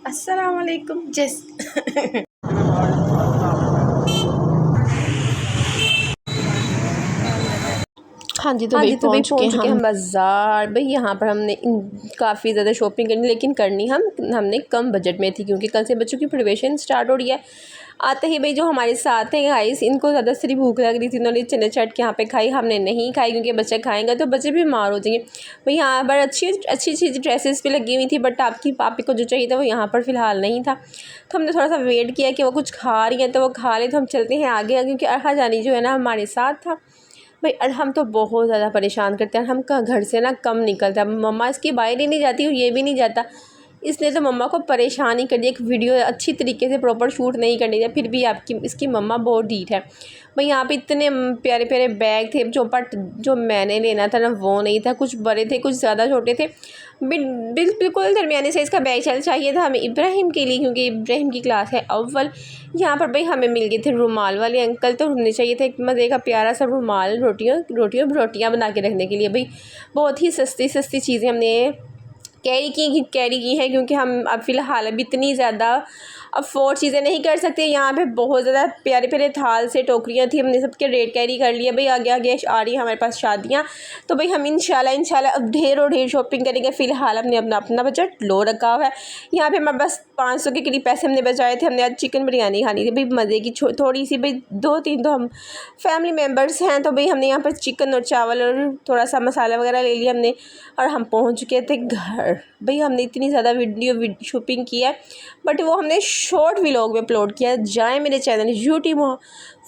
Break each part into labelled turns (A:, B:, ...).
A: अस्सलाम वालेकुम। हाँ जी, तो भाई पहुँच चुके हम बाज़ार। भाई यहाँ पर हमने काफ़ी ज़्यादा शॉपिंग करनी, लेकिन करनी हमने कम बजट में थी, क्योंकि कल से बच्चों की प्रिपरेशन स्टार्ट हो रही है। आते ही भाई जो हमारे साथ हैं गाइस, इनको ज़्यादा सारी भूख लग रही थी, इन्होंने चने चाट के यहाँ पे खाई, हमने नहीं खाई, क्योंकि बच्चे खाएंगे तो बच्चे बीमार हो जाएंगे। भाई यहाँ पर अच्छी अच्छी ड्रेसेस भी लगी हुई थी, बट आपकी पापी को जो चाहिए था वो यहाँ पर फ़िलहाल नहीं था। तो हमने थोड़ा सा वेट किया कि वो कुछ खा रही हैं तो वो खा ले, तो हम चलते हैं आगे, क्योंकि अरहा जानी जो है ना हमारे साथ था। भाई हम तो बहुत ज़्यादा परेशान करते हैं, हम घर से ना कम निकलता है। मम्मा इसकी बाहर ही नहीं जाती और ये भी नहीं जाता, इसने तो मम्मा को परेशान ही कर दिया। एक वीडियो अच्छी तरीके से प्रॉपर शूट नहीं करने दिया, फिर भी इसकी मम्मा बहुत ढीठ है। भाई यहाँ पे इतने प्यारे प्यारे बैग थे, जो मैंने लेना था ना वो नहीं था, कुछ बड़े थे कुछ ज़्यादा छोटे थे। बिल्कुल दरमियाने साइज़ का बैग चाहिए था हमें इब्राहिम के लिए, क्योंकि इब्राहिम की क्लास है अव्वल। यहाँ पर भाई हमें मिल गए थे रुमाल वाले अंकल, तो हमने चाहिए था एक मज़े का प्यारा सा रुमाल रोटियाँ बना के रखने के लिए। भाई बहुत ही सस्ती चीज़ें हमने कैरी की हैं, क्योंकि हम अब फ़िलहाल अभी इतनी ज़्यादा अफोर्ड चीज़ें नहीं कर सकते। यहाँ पे बहुत ज़्यादा प्यारे प्यारे थाल से टोकरियाँ थी, हमने सबके रेट कैरी कर लिए। भाई आगे आ रही है हमारे पास शादियाँ, तो भाई हम इंशाल्लाह अब ढेर शॉपिंग करेंगे। फ़िलहाल हमने अपना बजट लो रखा हुआ है। यहाँ पे हमारे पास 500 के करीब पैसे हमने बचाए थे। हमने आज चिकन बिरयानी खानी थी, भाई मज़े की थोड़ी सी, भाई 2-3 तो हम फैमिली मेम्बर्स हैं, तो भाई हमने यहाँ पर चिकन और चावल और थोड़ा सा मसाला वगैरह ले लिया हमने, और हम पहुँच चुके थे घर। भाई हमने इतनी ज़्यादा वीडियो शॉपिंग की है, बट वो हमने शॉर्ट व्लॉग में अपलोड किया। जाएँ मेरे channel YouTube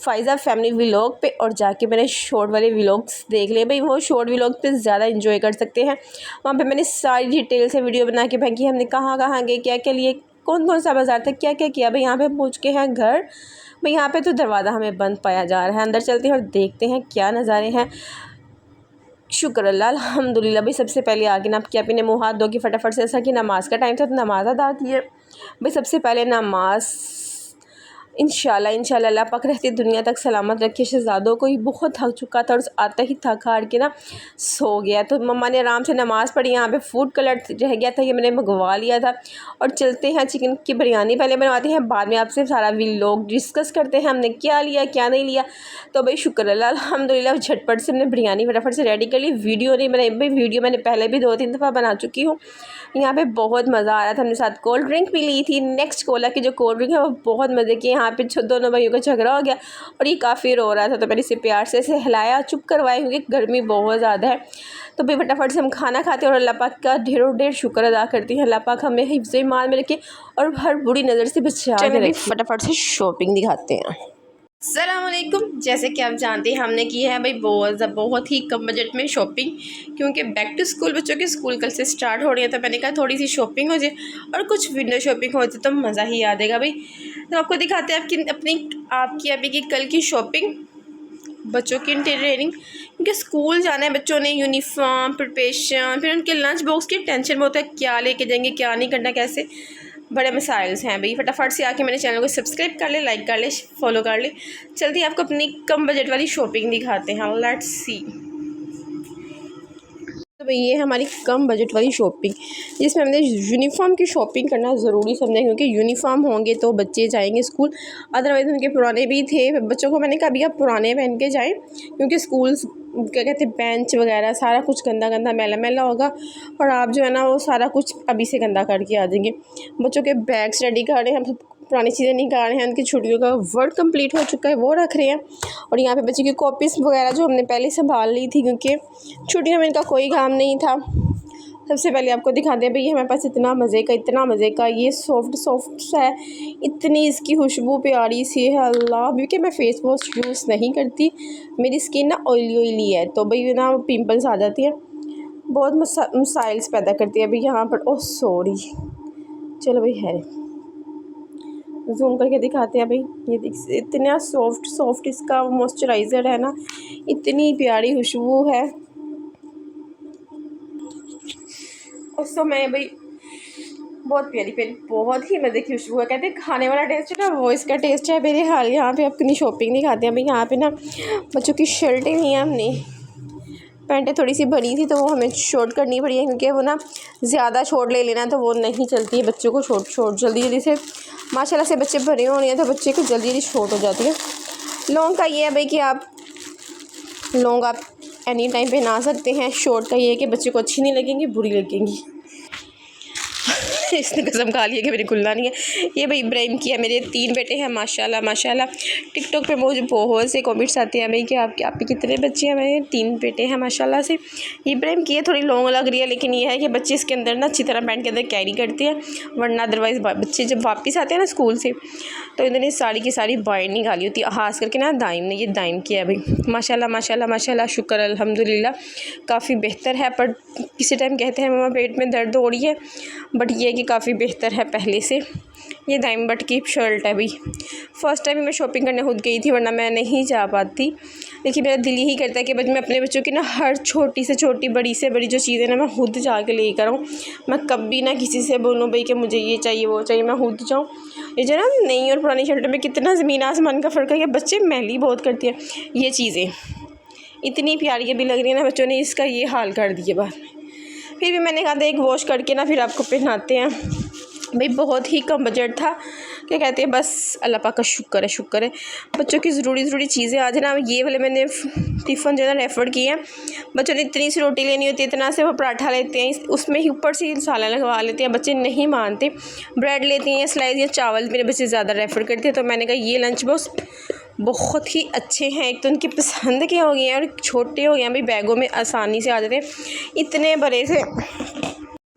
A: Faiza family vlog पे और जाके मैंने शॉर्ट वाले व्लॉग्स देख लिए। भाई वो शॉर्ट व्लॉग पे ज़्यादा एंजॉय कर सकते हैं। वहाँ पे मैंने सारी डिटेल से वीडियो बना के फेंकी, हमने कहाँ गए, क्या क्या लिए, कौन सा बाज़ार था, क्या क्या किया। भाई यहाँ पे पहुँच के हैं घर। भाई यहाँ पे तो दरवाज़ा हमें बंद पाया जा रहा है, अंदर चलते हैं और देखते हैं क्या नज़ारे हैं। शुक्र अल्लाह अल्हम्दुलिल्लाह। भाई सबसे पहले आगे ना क्या अपने मुँह हाथ धो के फटाफट से, ऐसा कि नमाज़ का टाइम था तो नमाज़ अदा की है। भाई सबसे पहले नमाज़ इंशाल्लाह अल्लाह पाक रहती दुनिया तक सलामत रखे शहज़ादों को। ही बहुत थक चुका था और आता ही थक हार के ना सो गया, तो मम्मा ने आराम से नमाज़ पढ़ी। यहाँ पे फूड कलर रह गया था, ये मैंने मंगवा लिया था। और चलते हैं चिकन की बिरयानी पहले बनवाते हैं, बाद में आपसे सारा व्लॉग डिस्कस करते हैं हमने क्या लिया क्या नहीं लिया। तो भाई शुक्र अल्लाह अल्हम्दुलिल्लाह झटपट से हमने बिरयानी फटाफट से रेडी कर ली। वीडियो नहीं बनाई भाई, वीडियो मैंने पहले भी 2-3 दफ़ा बना चुकी हूँ। यहाँ पे बहुत मज़ा आ रहा था, हमने साथ कोल्ड ड्रिंक भी ली थी। नेक्स्ट कोला की जो कोल्ड ड्रिंक है वो बहुत मज़े की। यहाँ पे दोनों भाइयों का झगड़ा हो गया और ये काफ़ी रो रहा था, तो मैंने इसे प्यार से हिलाया, चुप करवाया, क्योंकि गर्मी बहुत ज़्यादा है। तो भाई फटाफट से हम खाना खाते हैं और अल्लाह पाक का ढेर शुक्र अदा करती हैं। अल्लाह पाक हमें हिफ्ज़ ईमान में रखे और हर बुरी नज़र से बचा के रखे। फटाफट से शॉपिंग दिखाते हैं। अस्सलामुअलैकुम। जैसे कि आप जानते हैं हमने की है भाई बहुत ही कम बजट में शॉपिंग, क्योंकि बैक टू स्कूल बच्चों के स्कूल कल से स्टार्ट हो रही है, तो मैंने कहा थोड़ी सी शॉपिंग हो जाए और कुछ विंडो शॉपिंग हो जाए तो मज़ा ही आ जाएगा। भाई तो आपको दिखाते हैं आपकी अभी की कल की शॉपिंग, बच्चों की ट्रेनिंग, क्योंकि स्कूल जाना है बच्चों ने, यूनिफॉर्म प्रिपरेशन, फिर उनके लंच बॉक्स की टेंशन में होता है क्या लेके जाएंगे क्या नहीं करना, कैसे बड़े मसाइल्स हैं। भाई फटाफट से आके मेरे चैनल को सब्सक्राइब कर ले, लाइक कर ले, फॉलो कर ले। जल्दी आपको अपनी कम बजट वाली शॉपिंग दिखाते हैं, लेट्स सी। तो भाई ये हमारी कम बजट वाली शॉपिंग, जिसमें हमने यूनिफॉर्म की शॉपिंग करना ज़रूरी समझा, क्योंकि यूनिफॉर्म होंगे तो बच्चे जाएंगे स्कूल, अदरवाइज़ उनके पुराने भी थे बच्चों को मैंने कहा भैया पुराने पहन के जाएं, क्योंकि स्कूल क्या कहते हैं बेंच वगैरह सारा कुछ गंदा मैला होगा और आप जो है ना वो सारा कुछ अभी से गंदा करके आ जाएंगे। बच्चों के बैग्स रेडी कर रहे हैं, हम पुरानी चीज़ें नहीं कर रहे हैं, उनकी छुट्टियों का वर्क कंप्लीट हो चुका है वो रख रहे हैं। और यहाँ पे बच्चे की कॉपीज़ वगैरह जो हमने पहले संभाल ली थी, क्योंकि छुट्टियों में इनका कोई काम नहीं था। सबसे पहले आपको दिखाते हैं भाई हमारे पास इतना मज़े का ये सॉफ्ट है, इतनी इसकी खुशबू प्यारी सी है अल्लाह। क्योंकि मैं फेस वॉश यूज़ नहीं करती, मेरी स्किन ना ऑयली है, तो भाई ना पिंपल्स आ जाती है, बहुत मसाइल्स पैदा करती है भाई यहाँ पर। ओह सॉरी, चलो भाई है जूम करके दिखाते हैं भाई। ये इतना सॉफ्ट इसका मॉइस्चराइज़र है ना, इतनी प्यारी खुशबू है। उसको मैं भाई बहुत प्यारी बहुत ही मज़े की खुशबू है। कहते हैं खाने वाला टेस्ट है ना वो इसका टेस्ट है मेरे हाल। यहाँ पे अपनी शॉपिंग दिखाते हैं भाई। यहाँ पे ना बच्चों की शर्टें ली हैं हमने, पैंटें थोड़ी सी भरी थी तो वो हमें शॉर्ट करनी पड़ी है, क्योंकि वो ना ज़्यादा शॉर्ट ले लेना तो वो नहीं चलती है बच्चों को शॉर्ट जल्दी जल्दी से। माशाल्लाह से बच्चे भरे होने हैं तो बच्चे को जल्दी जल्दी शॉर्ट हो जाती है। लॉन्ग का ये है भाई कि आप लॉन्ग आप एनी टाइम पहना सकते हैं। शॉर्ट का ये है कि बच्चे को अच्छी नहीं लगेंगी, बुरी लगेंगी। इसने कसम खा लिया कि मेरी खुलना नहीं है। ये भाई इब्राहिम की है, मेरे 3 बेटे हैं माशाल्लाह माशाल्लाह। टिकटॉक पे मुझे बहुत से कमेंट्स आते हैं भाई कि आपके कितने बच्चे हैं। मेरे 3 बेटे हैं माशाल्लाह से। इब्राहिम की है थोड़ी लॉन्ग लग रही है, लेकिन ये है कि बच्चे इसके अंदर ना अच्छी तरह पैंट के अंदर कैरी करते हैं, वरना अदरवाइज़ बच्चे जब वापस आते हैं ना स्कूल से तो इन्होंने सारी की सारी बाइंड निकाली होती है। खास करके ना दाइम ने, ये दाइम किया है भाई माशाल्लाह माशाल्लाह माशाल्लाह। शुक्र अल्हम्दुलिल्लाह काफ़ी बेहतर है, पर किसी टाइम कहते हैं मम्मा पेट में दर्द हो रही है, बट ये कि काफ़ी बेहतर है पहले से। ये दाइम बट की शर्ट है भाई। फ़र्स्ट टाइम मैं शॉपिंग करने खुद गई थी, वरना मैं नहीं जा पाती। लेकिन मेरा दिल यही करता है कि मैं अपने बच्चों की ना हर छोटी से छोटी बड़ी से बड़ी जो चीज़ें ना मैं खुद जाके लेकर आऊँ। मैं कभी ना किसी से बोलूँ भाई कि मुझे ये चाहिए वो चाहिए, मैं खुद जाऊँ। ये जो ना नई और पुरानी शर्ट में कितना ज़मीन आसमान का फ़र्क है कि बच्चे मैली बहुत करती हैं। ये चीज़ें इतनी प्यारी भी लग रही है ना, बच्चों ने इसका ये हाल कर दिया बाद में। फिर भी मैंने कहा था एक वॉश करके ना फिर आपको पहनाते हैं भाई। बहुत ही कम बजट था, क्या कहते हैं, बस अल्लाह पाक का शुक्र है। बच्चों की ज़रूरी चीज़ें आज ना ये वाले मैंने टिफ़न जो है ना रेफ़र किए हैं। बच्चों ने इतनी सी रोटी लेनी होती है, इतना से वो पराठा लेते हैं, उसमें ही ऊपर से मसाला लगवा लेते हैं। बच्चे नहीं मानते, ब्रेड लेते हैं, स्लाइस या चावल मेरे बच्चे ज़्यादा रेफ़र करते हैं। तो मैंने कहा ये लंच बॉक्स बहुत ही अच्छे हैं, एक तो उनकी पसंद के हो गए हैं और छोटे हो गए हैं भाई, बैगों में आसानी से आ जाते हैं। इतने बड़े से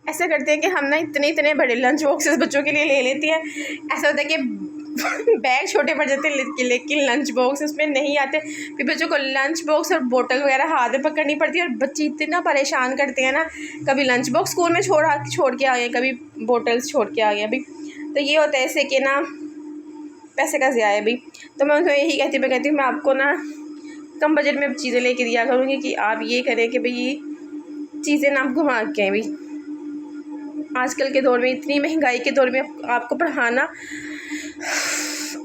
A: ऐसा करते हैं कि हम ना इतने बड़े लंच बॉक्सेस बच्चों के लिए ले लेते हैं। ऐसा होता है कि बैग छोटे पड़ जाते हैं लेकिन लंच बॉक्स उसमें नहीं आते। फिर बच्चों को लंच बॉक्स और बोतल वगैरह हाथ में पकड़नी पड़ती है और बच्चे इतना परेशान करते हैं ना। कभी लंच बॉक्स स्कूल में छोड़ के आ गए, कभी बोटल्स छोड़ के आ गए अभी। तो ये होता है ऐसे कि ना पैसे का ज़िया है भाई। तो मैं उनको यही कहती हूँ मैं आपको ना कम बजट में चीज़ें लेके दिया करूँगी कि आप ये करें कि भाई ये चीज़ें ना आप घुमा के भाई। आजकल के दौर में, इतनी महंगाई के दौर में आपको पढ़ाना,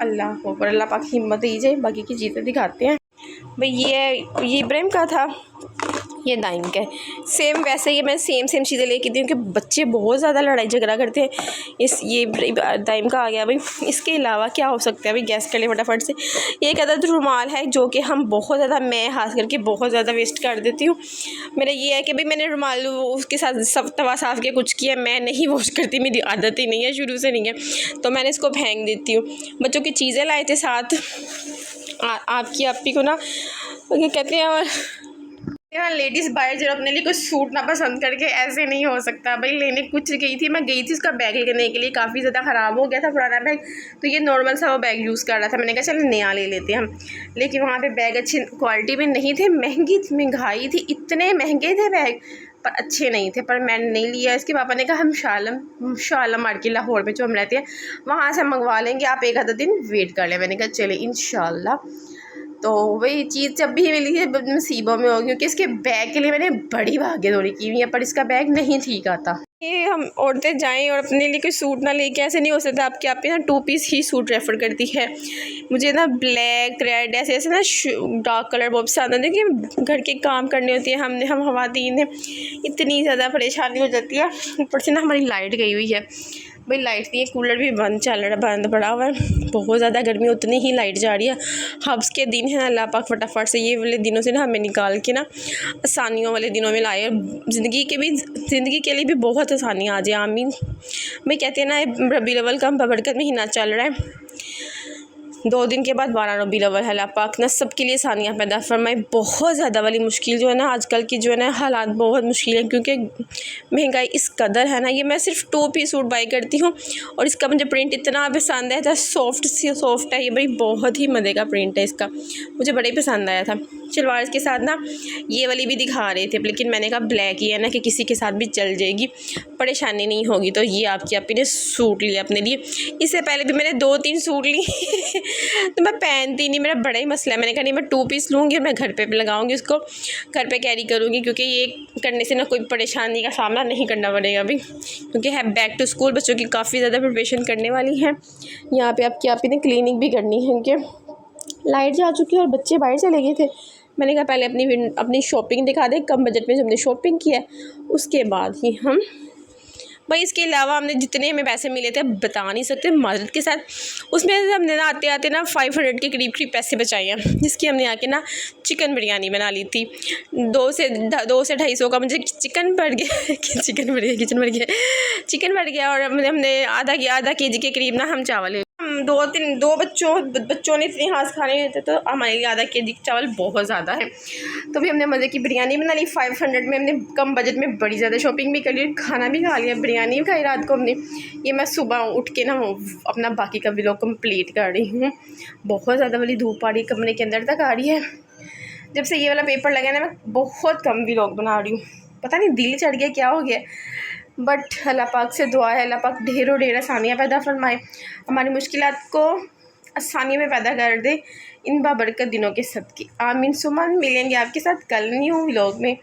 A: अल्लाह पाक हिम्मत दीजिए। बाकी की चीज़ें दिखाते हैं भाई। ये इब्राहिम का था, ये दाइम का है। सेम वैसे ही मैं सेम चीज़ें लेके दी हूँ कि बच्चे बहुत ज़्यादा लड़ाई झगड़ा करते हैं। ये दाइम का आ गया भाई। इसके अलावा क्या हो सकता है भाई, गैस कर ले फटाफट से। ये एक अदद रुमाल है जो कि हम बहुत ज़्यादा, मैं खास करके बहुत ज़्यादा वेस्ट कर देती हूँ। मेरा ये है कि भाई मैंने रुमाल उसके साथ सब तवा साफ़ के कुछ किया, मैं नहीं वॉश करती, मेरी आदत ही नहीं है, शुरू से नहीं है, तो मैंने इसको फेंक देती हूँ। बच्चों की चीज़ें लाए थे साथ, आपकी को ना क्या कहते हैं, और लेडीज़ बायर जब अपने लिए कुछ सूट ना पसंद करके ऐसे नहीं हो सकता भाई। लेने कुछ गई थी, मैं गई थी उसका बैग लेने के लिए, काफ़ी ज़्यादा ख़राब हो गया था पुराना बैग, तो ये नॉर्मल सा वो बैग यूज़ कर रहा था। मैंने कहा चलो नया ले लेते हैं हम। लेकिन वहाँ पे बैग अच्छी क्वालिटी में नहीं थे, महंगाई थी, इतने महंगे थे बैग, पर अच्छे नहीं थे। पर मैंने नहीं लिया। इसके पापा ने कहा हम शालम मार्केट लाहौर में जो हम रहते हैं वहाँ से मंगवा लेंगे, आप एक आधा दिन वेट कर लें। मैंने कहा चले इंशाल्लाह। तो वही चीज़ जब भी मिली है नसीबों में होगी, क्योंकि इसके बैग के लिए मैंने बड़ी भागीदौड़ी की हुई है, पर इसका बैग नहीं ठीक आता। ये हम औरतें जाएं और अपने लिए कोई सूट ना लेके ऐसे नहीं हो सकता। आपके आप ना 2 पीस ही सूट रेफ़र करती है। मुझे ना ब्लैक रेड ऐसे ना डार्क कलर बहुत पसंद आते हैं कि घर के काम करने होती है। हम ख़वातीन हैं, इतनी ज़्यादा परेशानी हो जाती है। ऊपर से ना हमारी लाइट गई हुई है भाई, लाइट नहीं है, कूलर भी बंद पड़ा हुआ है, बहुत ज़्यादा गर्मी, उतनी ही लाइट जा रही है। हब्स के दिन है, अल्लाह पाक फटाफट से ये वाले दिनों से ना हमें निकाल के ना आसानियों वाले दिनों में लाए, ज़िंदगी के लिए भी बहुत आसानी आ जाए, आमीन। मैं कहती है ना रबीउल अव्वल का बरकत महीना चल रहा है, 2 दिन के बाद 12 रबीउल अव्वल है। अल्लाह पाक ना सबके लिए आसानियाँ पैदा फरमाए। बहुत ज़्यादा वाली मुश्किल जो है ना आजकल की जो है ना हालात बहुत मुश्किल है, क्योंकि महंगाई इस कदर है ना। ये मैं सिर्फ 2 पीस सूट बाई करती हूँ और इसका मुझे प्रिंट इतना पसंद आया था, सॉफ्ट है ये भाई, बहुत ही मज़े का प्रिंट है इसका, मुझे बड़ा ही पसंद आया था। शलवार के साथ ना ये वाली भी दिखा रहे थे, लेकिन मैंने कहा ब्लैक ही है ना कि किसी के साथ भी चल जाएगी, परेशानी नहीं होगी। तो ये आपकी ने सूट लिया अपने लिए। इससे पहले भी मैंने 2-3 सूट ली तो मैं पहनती नहीं, मेरा बड़ा ही मसला है। मैंने कहा नहीं मैं 2 पीस लूँगी और मैं घर पे लगाऊँगी, उसको घर पे कैरी करूँगी, क्योंकि ये करने से ना कोई परेशानी का सामना नहीं करना पड़ेगा अभी, क्योंकि है बैक टू स्कूल, बच्चों की काफ़ी ज़्यादा प्रिपरेशन करने वाली है। यहाँ पे आपकी ने क्लिनिक भी करनी है, क्योंकि लाइट जा चुकी है और बच्चे बाहर चले गए थे, मैंने कहा पहले अपनी शॉपिंग दिखा दें, कम बजट में जो हमने शॉपिंग किया है, उसके बाद ही हम भाई इसके अलावा हमने जितने हमें पैसे मिले थे बता नहीं सकते माजरत के साथ। उसमें से हमने ना आते आते ना 500 के करीब पैसे बचाए हैं, जिसकी हमने आके ना चिकन बिरयानी बना ली थी। 2 से 250 का मुझे चिकन पड़ गया चिकन पड़ गया और हमने आधा केजी के करीब ना हम चावल, हम दो बच्चों ने इतने हाथ खाने थे, तो हमारे लिए आधा केजी चावल बहुत ज़्यादा है। तो भी हमने मज़े की बिरयानी बना ली 500 में। हमने कम बजट में बड़ी ज़्यादा शॉपिंग भी कर ली, खाना भी खा लिया, बिरयानी भी खाई रात को हमने। ये मैं सुबह उठ के ना अपना बाकी का व्लॉग कंप्लीट कर रही हूँ। बहुत ज़्यादा वाली धूप आ रही कमरे के अंदर तक आ रही है। जब से ये वाला पेपर लगा ना मैं बहुत कम व्लॉग बना रही हूँ, पता नहीं दिल चढ़ गया क्या हो गया, बट अल्लाह पाक से दुआ है अल्लाह पाक ढेरों ढेर आसानियाँ पैदा फरमाए, हमारी मुश्किलात को आसानियों में पैदा कर दे इन बाबरकत दिनों के सदके, आमीन सुमन। मिलेंगे आपके साथ कल न्यू व्लॉग में।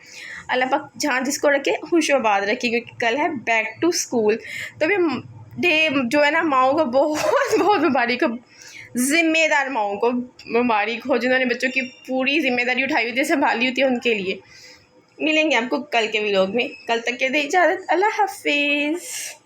A: अल्लाह पाक जहाँ जिसको रखे खुशबाद रखे, क्योंकि कल है बैक टू स्कूल। तो भी डे जो है ना माओ को बहुत बहुत मुबारक हो, ज़िम्मेदार माओ को मुबारक हो, जिन्होंने बच्चों की पूरी जिम्मेदारी उठाई होती है, संभाली होती है, उनके लिए। मिलेंगे आपको कल के व्लॉग में, कल तक के दे इजाज़त, अल्लाह हाफिज़।